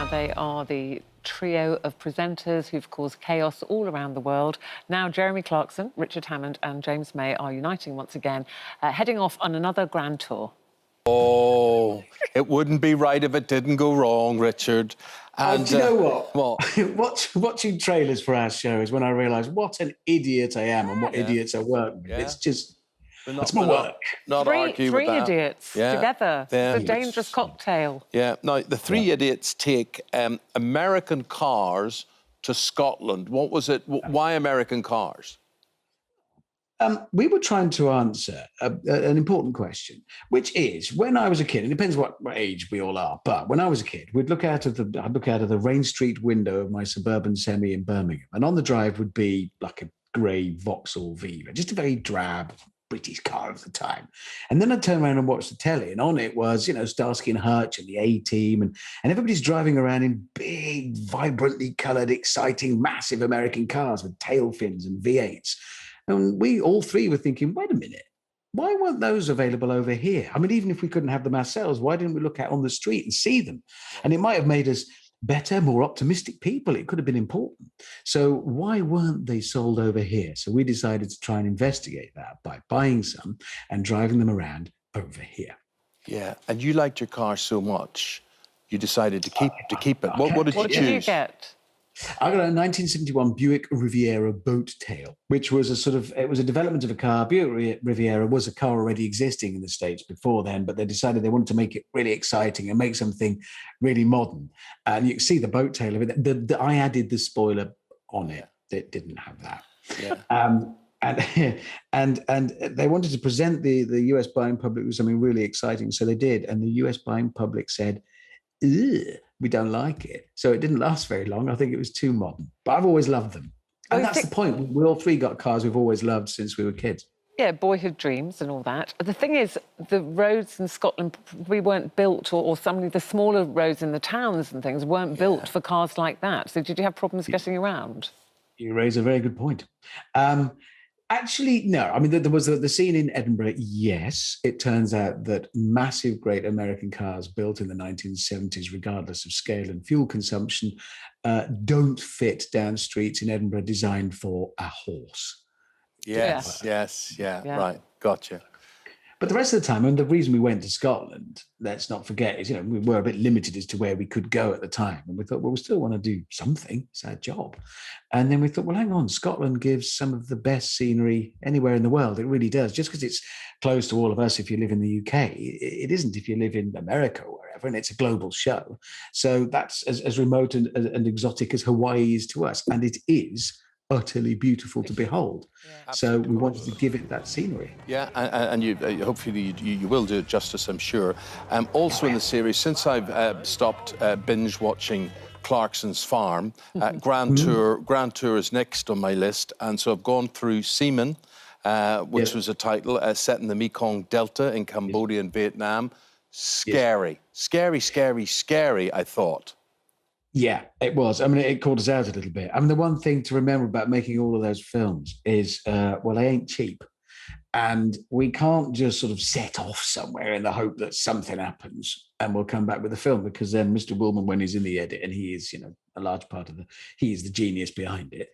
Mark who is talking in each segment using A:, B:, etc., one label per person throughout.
A: Now, they are the trio of presenters who've caused chaos all around the world. Now, Jeremy Clarkson, Richard Hammond and James May are uniting once again, heading off on another grand tour.
B: Oh, it wouldn't be right if it didn't go wrong, Richard. And
C: do you know what?
B: What?
C: Watching trailers for our show is when I realise what an idiot I am and what idiots I work with.
B: Yeah.
C: It's just, it's my work.
B: Not argue
A: Three
B: with that.
A: idiots together.
B: Yeah.
A: It's a dangerous cocktail.
B: Yeah. Now, the three idiots take American cars to Scotland. What was it? Why American cars?
C: We were trying to answer an important question, which is, when I was a kid, it depends what age we all are, but when I was a kid, I'd look out of the Rain Street window of my suburban semi in Birmingham, and on the drive would be like a grey Vauxhall Viva, just a very drab British car of the time. And then I'd turn around and watch the telly, and on it was, Starsky and Hutch and the A-Team, and everybody's driving around in big, vibrantly coloured, exciting, massive American cars with tail fins and V8s. And we all three were thinking, wait a minute, why weren't those available over here? I mean, even if we couldn't have them ourselves, why didn't we look out on the street and see them? And it might have made us better, more optimistic people. It could have been important. So why weren't they sold over here? So we decided to try and investigate that by buying some and driving them around over here.
B: Yeah, and you liked your car so much, you decided to keep it. What did you choose?
A: What did you get?
C: I got a 1971 Buick Riviera boat tail, which was it was a development of a car. Buick Riviera was a car already existing in the States before then, but they decided they wanted to make it really exciting and make something really modern. And you can see the boat tail of it. I added the spoiler on it. It didn't have that. Yeah. And they wanted to present the US buying public with something really exciting, so they did. And the US buying public said, ugh, we don't like it. So it didn't last very long. I think it was too modern. But I've always loved them. And that's the point. We all three got cars we've always loved since we were kids.
A: Yeah, boyhood dreams and all that. The thing is, the roads in Scotland probably weren't built, or some of the smaller roads in the towns and things weren't built for cars like that. So did you have problems getting around?
C: You raise a very good point. Actually, no. I mean, there was the scene in Edinburgh, yes. It turns out that massive, great American cars built in the 1970s, regardless of scale and fuel consumption, don't fit down streets in Edinburgh designed for a horse.
B: Yes, right, gotcha.
C: But the rest of the time, and the reason we went to Scotland, let's not forget, is, we were a bit limited as to where we could go at the time. And we thought, well, we still want to do something. It's our job. And then we thought, well, hang on, Scotland gives some of the best scenery anywhere in the world. It really does. Just because it's close to all of us if you live in the UK, it isn't if you live in America or wherever, and it's a global show. So that's as remote and exotic as Hawaii is to us. And it is utterly beautiful to behold. So we wanted to give it that scenery.
B: Yeah, and you hopefully you will do it justice, I'm sure. Also in the series, since I've stopped binge watching Clarkson's Farm, Grand Tour is next on my list, and so I've gone through Seaman, which was a title set in the Mekong Delta in Cambodia and Vietnam. Scary, scary, I thought.
C: Yeah, it was. I mean, it caught us out a little bit. I mean, the one thing to remember about making all of those films is, well, they ain't cheap. And we can't just sort of set off somewhere in the hope that something happens and we'll come back with the film, because then Mr. Woolman, when he's in the edit, and he is, a large part of he is the genius behind it,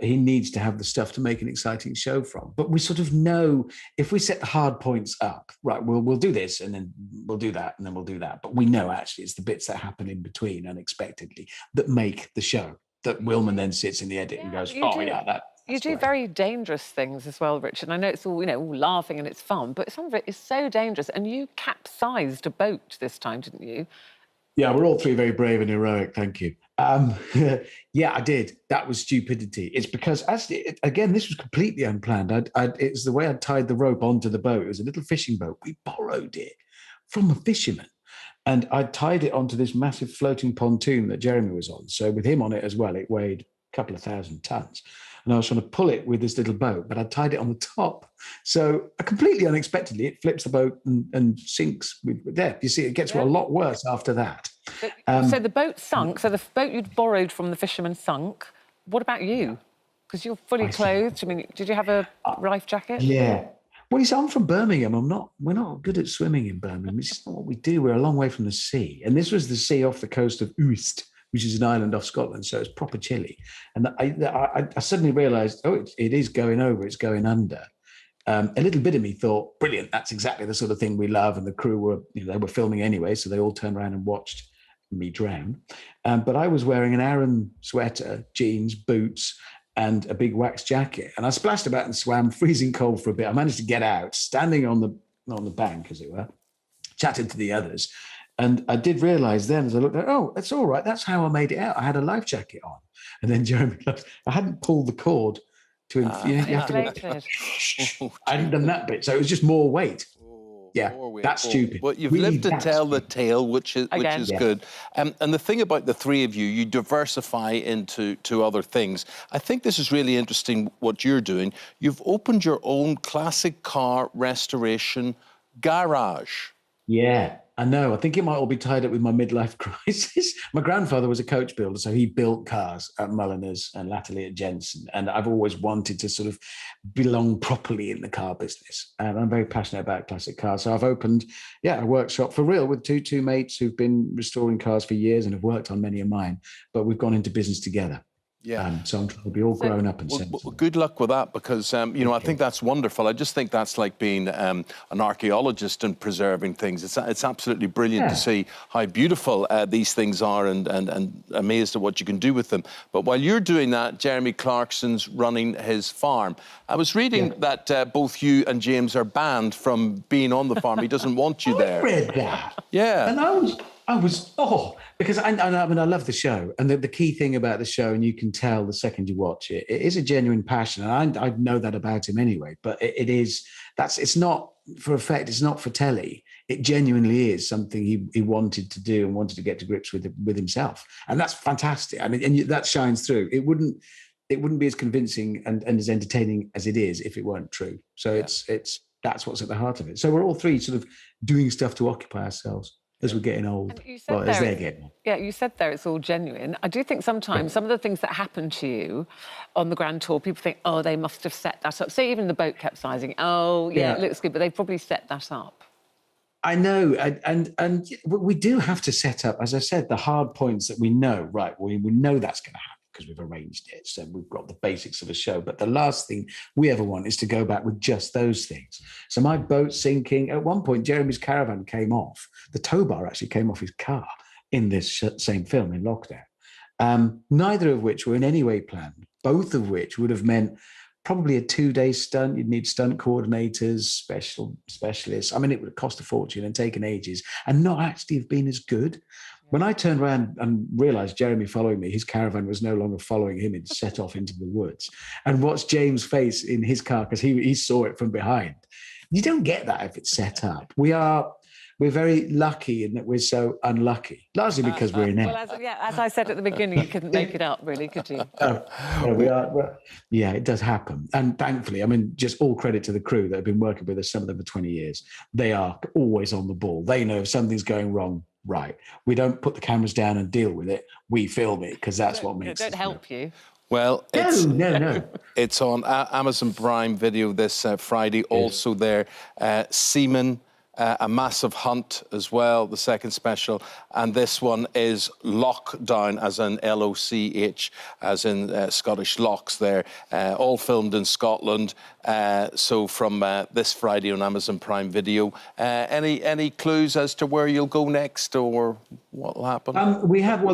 C: he needs to have the stuff to make an exciting show from. But we sort of know, if we set the hard points up, right, we'll do this, and then we'll do that, and then we'll do that. But we know actually it's the bits that happen in between unexpectedly that make the show, that Woolman then sits in the edit and goes,
A: You do very dangerous things as well, Richard. I know it's all, all laughing and it's fun, but some of it is so dangerous. And you capsized a boat this time, didn't you?
C: Yeah, we're all three very brave and heroic, thank you. Yeah, I did. That was stupidity. It's because, actually, again, this was completely unplanned. It's the way I tied the rope onto the boat. It was a little fishing boat. We borrowed it from a fisherman. And I tied it onto this massive floating pontoon that Jeremy was on. So with him on it as well, it weighed a couple of 1,000 tons. And I was trying to pull it with this little boat, but I tied it on the top. So completely unexpectedly, it flips the boat and sinks. There, you see, it gets a lot worse after that.
A: So the boat sunk. So the boat you'd borrowed from the fisherman sunk. What about you? Because you're fully clothed. I mean, did you have a life jacket?
C: Yeah. Well, you see, I'm from Birmingham. We're not good at swimming in Birmingham. It's just not what we do. We're a long way from the sea. And this was the sea off the coast of Uist, which is an island off Scotland. So it's proper chilly. And I suddenly realized, it is going over, it's going under. A little bit of me thought, brilliant, that's exactly the sort of thing we love. And the crew were, they were filming anyway. So they all turned around and watched me drown. But I was wearing an Aran sweater, jeans, boots, and a big wax jacket. And I splashed about and swam, freezing cold for a bit. I managed to get out, standing on the bank, as it were, chatted to the others. And I did realize then, as I looked at, it's all right. That's how I made it out. I had a life jacket on. And then Jeremy laughed. I hadn't pulled the cord to, you have to. I hadn't done that bit. So it was just more weight. Yeah, that's stupid.
B: Well, you've lived to tell the tale, which is good. And the thing about the three of you, you diversify into other things. I think this is really interesting what you're doing. You've opened your own classic car restoration garage.
C: Yeah, I know. I think it might all be tied up with my midlife crisis. My grandfather was a coach builder, so he built cars at Mulliners and latterly at Jensen. And I've always wanted to sort of belong properly in the car business. And I'm very passionate about classic cars. So I've opened, a workshop for real with two mates who've been restoring cars for years and have worked on many of mine. But we've gone into business together. Yeah. So I'm trying to be all grown up and sensible.
B: Well, good luck with that, because, I think that's wonderful. I just think that's like being an archaeologist and preserving things. It's absolutely brilliant to see how beautiful these things are and amazed at what you can do with them. But while you're doing that, Jeremy Clarkson's running his farm. I was reading that both you and James are banned from being on the farm. He doesn't want you there.
C: I read that.
B: Yeah.
C: And I was because I love the show, and the key thing about the show, and you can tell the second you watch it, it is a genuine passion, and I know that about him anyway. But it's not for effect, it's not for telly. It genuinely is something he wanted to do and wanted to get to grips with himself, and that's fantastic. I mean, and that shines through. It wouldn't be as convincing and as entertaining as it is if it weren't true. So that's what's at the heart of it. So we're all three sort of doing stuff to occupy ourselves as we're getting old, as they're getting old.
A: Yeah, you said there it's all genuine. I do think sometimes some of the things that happen to you on the Grand Tour, people think, they must have set that up. Say even the boat capsizing. It looks good, but they probably set that up.
C: I know, and we do have to set up, as I said, the hard points that we know, right, we know that's going to happen because we've arranged it, so we've got the basics of a show. But the last thing we ever want is to go back with just those things. So my boat sinking, at one point, Jeremy's caravan came off. The tow bar actually came off his car in this same film, in Lochdown. Neither of which were in any way planned, both of which would have meant probably a 2-day stunt. You'd need stunt coordinators, specialists. I mean, it would have cost a fortune and taken ages and not actually have been as good. When I turned around and realised Jeremy following me, his caravan was no longer following him. It set off into the woods. And watched James' face in his car because he saw it from behind. You don't get that if it's set up. We're very lucky in that we're so unlucky, largely because we're in it.
A: Well, as I said at the beginning, you couldn't make it up, really, could you?
C: It does happen. And thankfully, I mean, just all credit to the crew that have been working with us, some of them for 20 years. They are always on the ball. They know if something's going wrong, right. We don't put the cameras down and deal with it. We film it because that's what makes it.
A: Don't help you.
B: Well,
C: no.
B: It's on Amazon Prime Video this Friday. Also there, Seaman, a massive hunt as well, the second special. And this one is Lochdown, as in L-O-C-H, as in Scottish locks there. All filmed in Scotland. So from this Friday on Amazon Prime Video. Any clues as to where you'll go next or what will happen?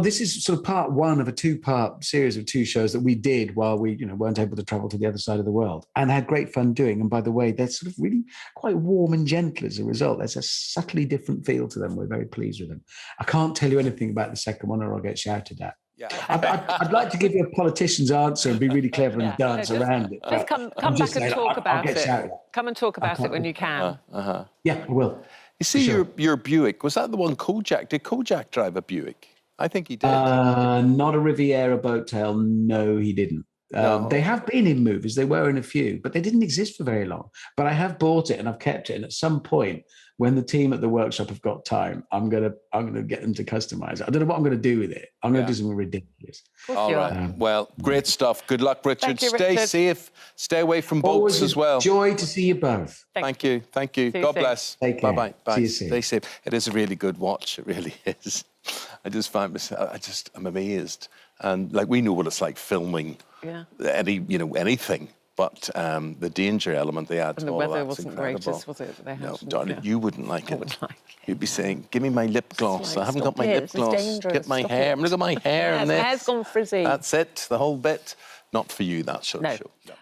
C: This is sort of part one of a two-part series of two shows that we did while we weren't able to travel to the other side of the world, and had great fun doing. And by the way, they're sort of really quite warm and gentle as a result. There's a subtly different feel to them. We're very pleased with them. I can't tell you anything about the second one or I'll get shouted at.
B: Yeah.
C: I'd like to give you a politician's answer and be really clever and dance around it.
A: Just come back and talk about it. Come and talk about it when you can.
C: Yeah, I will.
B: You see, your Buick, was that the one Kojak? Did Kojak drive a Buick? I think he did.
C: Not a Riviera boat tail. No, he didn't.
B: No.
C: They have been in movies. They were in a few, but they didn't exist for very long. But I have bought it and I've kept it. And at some point, when the team at the workshop have got time, I'm gonna get them to customize it. I don't know what I'm gonna do with it. I'm gonna do something ridiculous.
B: All right. Well, great stuff. Good luck, Richard.
A: Thank you,
B: Stay
A: Richard.
B: safe. Stay away from boats
C: Always
B: as well.
C: Joy to see you both.
B: Thank you. Thank you.
A: See you
B: God
A: soon.
B: bless.
C: Take care.
B: Bye-bye. Bye.
C: See you soon.
B: Stay safe. It is a really good watch. It really is. I just find myself, I'm amazed. And like, we know what it's like filming anything. But the danger element they add to all of that is incredible.
A: And the weather wasn't greatest, was it? They had
B: No, darling, you wouldn't like it.
A: I wouldn't like it.
B: You'd be saying, give me my lip gloss.
A: like,
B: I haven't
A: stop
B: got my
A: it,
B: lip
A: this is
B: gloss.
A: dangerous,
B: Get my
A: stop
B: hair.
A: it.
B: Look at my hair
A: Yeah,
B: in
A: his
B: this.
A: hair's gone frizzy.
B: That's it, the whole bit. Not for you, that sort of show. No.